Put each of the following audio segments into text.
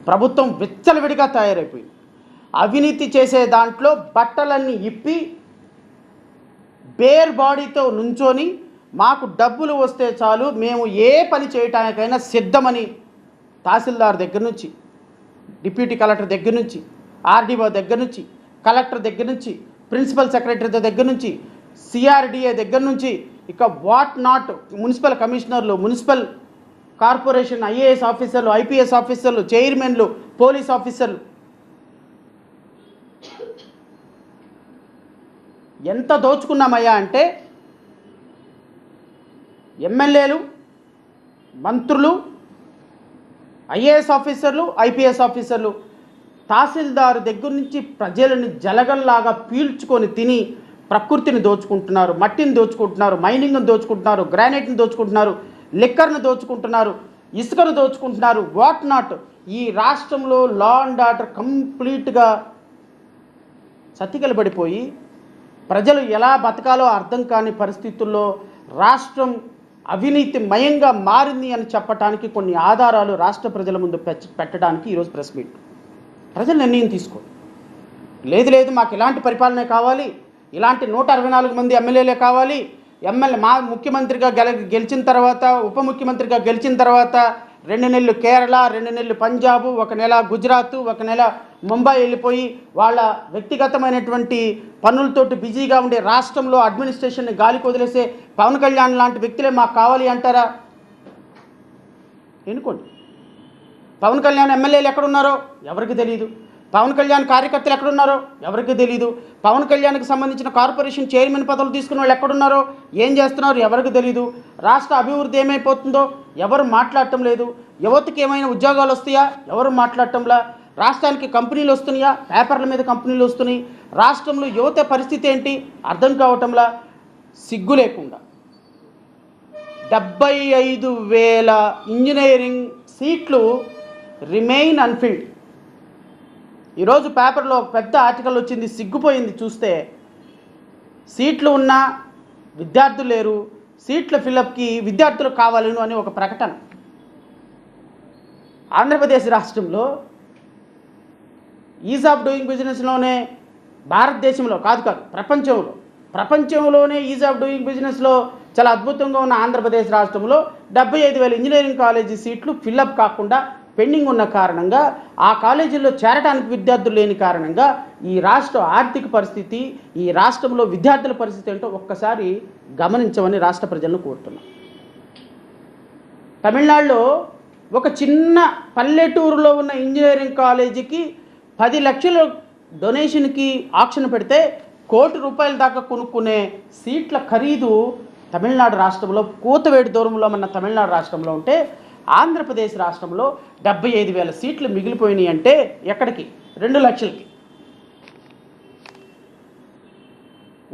ప్రభుత్వం విచ్చలవిడిగా తయారైపోయింది. అవినీతి చేసే దాంట్లో బట్టలన్నీ ఇప్పి బేర్ బాడీతో నుంచొని మాకు డబ్బులు వస్తే చాలు మేము ఏ పని చేయటానికైనా సిద్ధమని తహసీల్దార్ దగ్గర నుంచి, డిప్యూటీ కలెక్టర్ దగ్గర నుంచి, ఆర్డీఓ దగ్గర నుంచి, కలెక్టర్ దగ్గర నుంచి, ప్రిన్సిపల్ సెక్రటరీ దగ్గర నుంచి, సిఆర్డిఏ దగ్గర నుంచి, ఇక వాట్ నాట్ మున్సిపల్ కమిషనర్లు, మున్సిపల్ కార్పొరేషన్ ఐఏఎస్ ఆఫీసర్లు, ఐపీఎస్ ఆఫీసర్లు, చైర్మన్లు, పోలీస్ ఆఫీసర్లు ఎంత దోచుకున్నామయ్యా అంటే ఎమ్మెల్యేలు, మంత్రులు, ఐఏఎస్ ఆఫీసర్లు, ఐపీఎస్ ఆఫీసర్లు తహసీల్దారు దగ్గర నుంచి ప్రజలను జలగల్లాగా పీల్చుకొని తిని ప్రకృతిని దోచుకుంటున్నారు, మట్టిని దోచుకుంటున్నారు, మైనింగ్ను దోచుకుంటున్నారు, గ్రానైట్ని దోచుకుంటున్నారు, లిక్కర్ను దోచుకుంటున్నారు, ఇసుకను దోచుకుంటున్నారు, వాట్ నాట్. ఈ రాష్ట్రంలో లా అండ్ ఆర్డర్ కంప్లీట్గా చతికిలబడిపోయి ప్రజలు ఎలా బతకాలో అర్థం కాని పరిస్థితుల్లో రాష్ట్రం అవినీతిమయంగా మారింది అని చెప్పడానికి కొన్ని ఆధారాలు రాష్ట్ర ప్రజల ముందు పెట్టడానికి ఈరోజు ప్రెస్ మీట్. ప్రజలు నిర్ణయం తీసుకో, లేదు మాకు ఇలాంటి పరిపాలనే కావాలి, ఇలాంటి 164 మంది ఎమ్మెల్యేలే కావాలి, మా ముఖ్యమంత్రిగా గెలిచిన తర్వాత, ఉప ముఖ్యమంత్రిగా గెలిచిన తర్వాత 2 నెలలు కేరళ, 2 నెలలు పంజాబ్, 1 నెల గుజరాత్, 1 నెల ముంబై వెళ్ళిపోయి వాళ్ళ వ్యక్తిగతమైనటువంటి పనులతోటి బిజీగా ఉండే రాష్ట్రంలో అడ్మినిస్ట్రేషన్ని గాలికి వదిలేసే పవన్ కళ్యాణ్ లాంటి వ్యక్తులే మాకు కావాలి అంటారా? ఎన్నుకోండి. పవన్ కళ్యాణ్ ఎమ్మెల్యేలు ఎక్కడున్నారో ఎవరికి తెలియదు, పవన్ కళ్యాణ్ కార్యకర్తలు ఎక్కడున్నారో ఎవరికి తెలియదు, పవన్ కళ్యాణ్కి సంబంధించిన కార్పొరేషన్ చైర్మన్ పదవులు తీసుకున్న వాళ్ళు ఎక్కడున్నారో, ఏం చేస్తున్నారో ఎవరికి తెలియదు, రాష్ట్ర అభివృద్ధి ఏమైపోతుందో ఎవరు మాట్లాడటం లేదు, యువతకి ఏమైనా ఉద్యోగాలు వస్తాయా ఎవరు మాట్లాడటంలా, రాష్ట్రానికి కంపెనీలు వస్తున్నాయా, పేపర్ల మీద కంపెనీలు వస్తున్నాయి, రాష్ట్రంలో యువత పరిస్థితి ఏంటి అర్థం కావటంలా. సిగ్గు లేకుండా 75,000 ఇంజనీరింగ్ సీట్లు రిమైన్ అన్ఫిల్డ్. ఈరోజు పేపర్లో ఒక పెద్ద ఆర్టికల్ వచ్చింది, సిగ్గుపోయింది చూస్తే. సీట్లు ఉన్నా విద్యార్థులు లేరు, సీట్ల ఫిల్అప్కి విద్యార్థులు కావాలను అని ఒక ప్రకటన. ఆంధ్రప్రదేశ్ రాష్ట్రంలో ఈజ్ ఆఫ్ డూయింగ్ బిజినెస్లోనే భారతదేశంలో కాదు ప్రపంచంలోనే ఈజ్ ఆఫ్ డూయింగ్ బిజినెస్లో చాలా అద్భుతంగా ఉన్న ఆంధ్రప్రదేశ్ రాష్ట్రంలో 75,000 ఇంజనీరింగ్ కాలేజీ సీట్లు ఫిల్అప్ కాకుండా పెండింగ్ ఉన్న కారణంగా, ఆ కాలేజీల్లో చేరడానికి విద్యార్థులు లేని కారణంగా ఈ రాష్ట్ర ఆర్థిక పరిస్థితి, ఈ రాష్ట్రంలో విద్యార్థుల పరిస్థితి ఏంటో ఒక్కసారి గమనించమని రాష్ట్ర ప్రజలను కోరుతున్నాం. తమిళనాడులో ఒక చిన్న పల్లెటూరులో ఉన్న ఇంజనీరింగ్ కాలేజీకి 10 లక్షల డొనేషన్కి ఆక్షన్ పెడితే ₹1,00,00,000 దాకా కొనుక్కునే సీట్ల ఖరీదు తమిళనాడు రాష్ట్రంలో, కూతవేడి దూరంలో ఉన్న తమిళనాడు రాష్ట్రంలో ఉంటే, ఆంధ్రప్రదేశ్ రాష్ట్రంలో 75,000 సీట్లు మిగిలిపోయినాయి అంటే ఎక్కడికి? 2 లక్షలకి.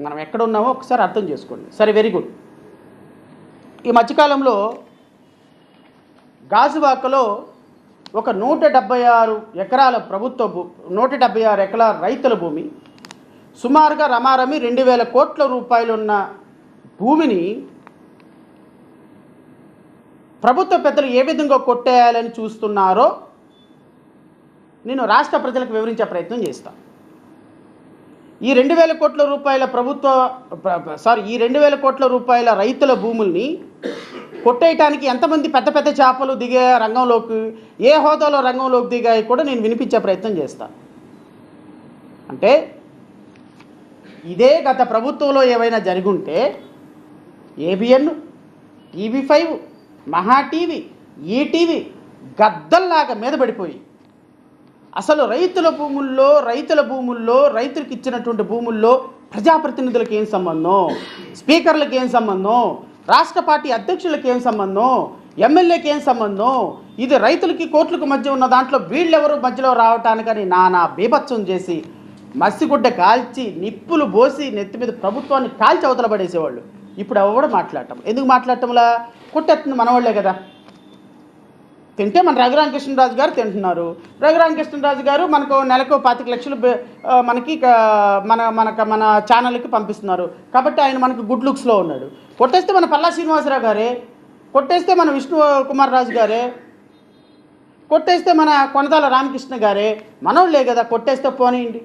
మనం ఎక్కడ ఉన్నామో ఒకసారి అర్థం చేసుకోండి. సరే, వెరీ గుడ్. ఈ మధ్యకాలంలో గాజువాకలో ఒక 176 ఎకరాల ప్రభుత్వ 176 ఎకరాల రైతుల భూమి, సుమారుగా రమారమి 2,000 కోట్ల రూపాయలు ఉన్న భూమిని ప్రభుత్వ పెద్దలు ఏ విధంగా కొట్టేయాలని చూస్తున్నారో నేను రాష్ట్ర ప్రజలకు వివరించే ప్రయత్నం చేస్తాను. ఈ 2,000 కోట్ల రూపాయల ఈ 2,000 కోట్ల రూపాయల రైతుల భూముల్ని కొట్టేయటానికి ఎంతమంది పెద్ద పెద్ద చేపలు దిగే రంగంలోకి, ఏ హోదాలో రంగంలోకి దిగాయి కూడా నేను వినిపించే ప్రయత్నం చేస్తాను. అంటే ఇదే గత ప్రభుత్వంలో ఏవైనా జరుగుంటే ఏబిఎన్, టీవీ5, మహా టీవీ, ఈటీవీ గద్దల్లాగా మీద పడిపోయి అసలు రైతుల భూముల్లో రైతులకు ఇచ్చినటువంటి భూముల్లో ప్రజాప్రతినిధులకు ఏం సంబంధం, స్పీకర్లకు ఏం సంబంధం, రాష్ట్ర పార్టీ అధ్యక్షులకు ఏం సంబంధం, ఎమ్మెల్యేకి ఏం సంబంధం, ఇది రైతులకి కోట్లకు మధ్య ఉన్న దాంట్లో వీళ్ళెవరు మధ్యలో రావటానికని నానా బీభత్సం చేసి మసిగుడ్డ కాల్చి నిప్పులు పోసి నెత్తి మీద ప్రభుత్వాన్ని కాల్చి అవతల పడేసేవాళ్ళు. ఇప్పుడు ఎవరు మాట్లాడటం, ఎందుకు మాట్లాడటంలా? కొట్టేస్తుంది మనవాళ్లే కదా. తింటే మన రఘురామకృష్ణరాజు గారు తింటున్నారు. రఘురామకృష్ణరాజు గారు మనకు నెలకు 25 లక్షలు మనకి మన ఛానల్కి పంపిస్తున్నారు కాబట్టి ఆయన మనకు గుడ్ లుక్స్లో ఉన్నాడు. కొట్టేస్తే మన పల్లా శ్రీనివాసరావు గారే, కొట్టేస్తే మన విష్ణు కుమార్ రాజు గారే, కొట్టేస్తే మన కొనతాల రామకృష్ణ గారే మనోళ్ళే కదా, కొట్టేస్తే పోనీయండి.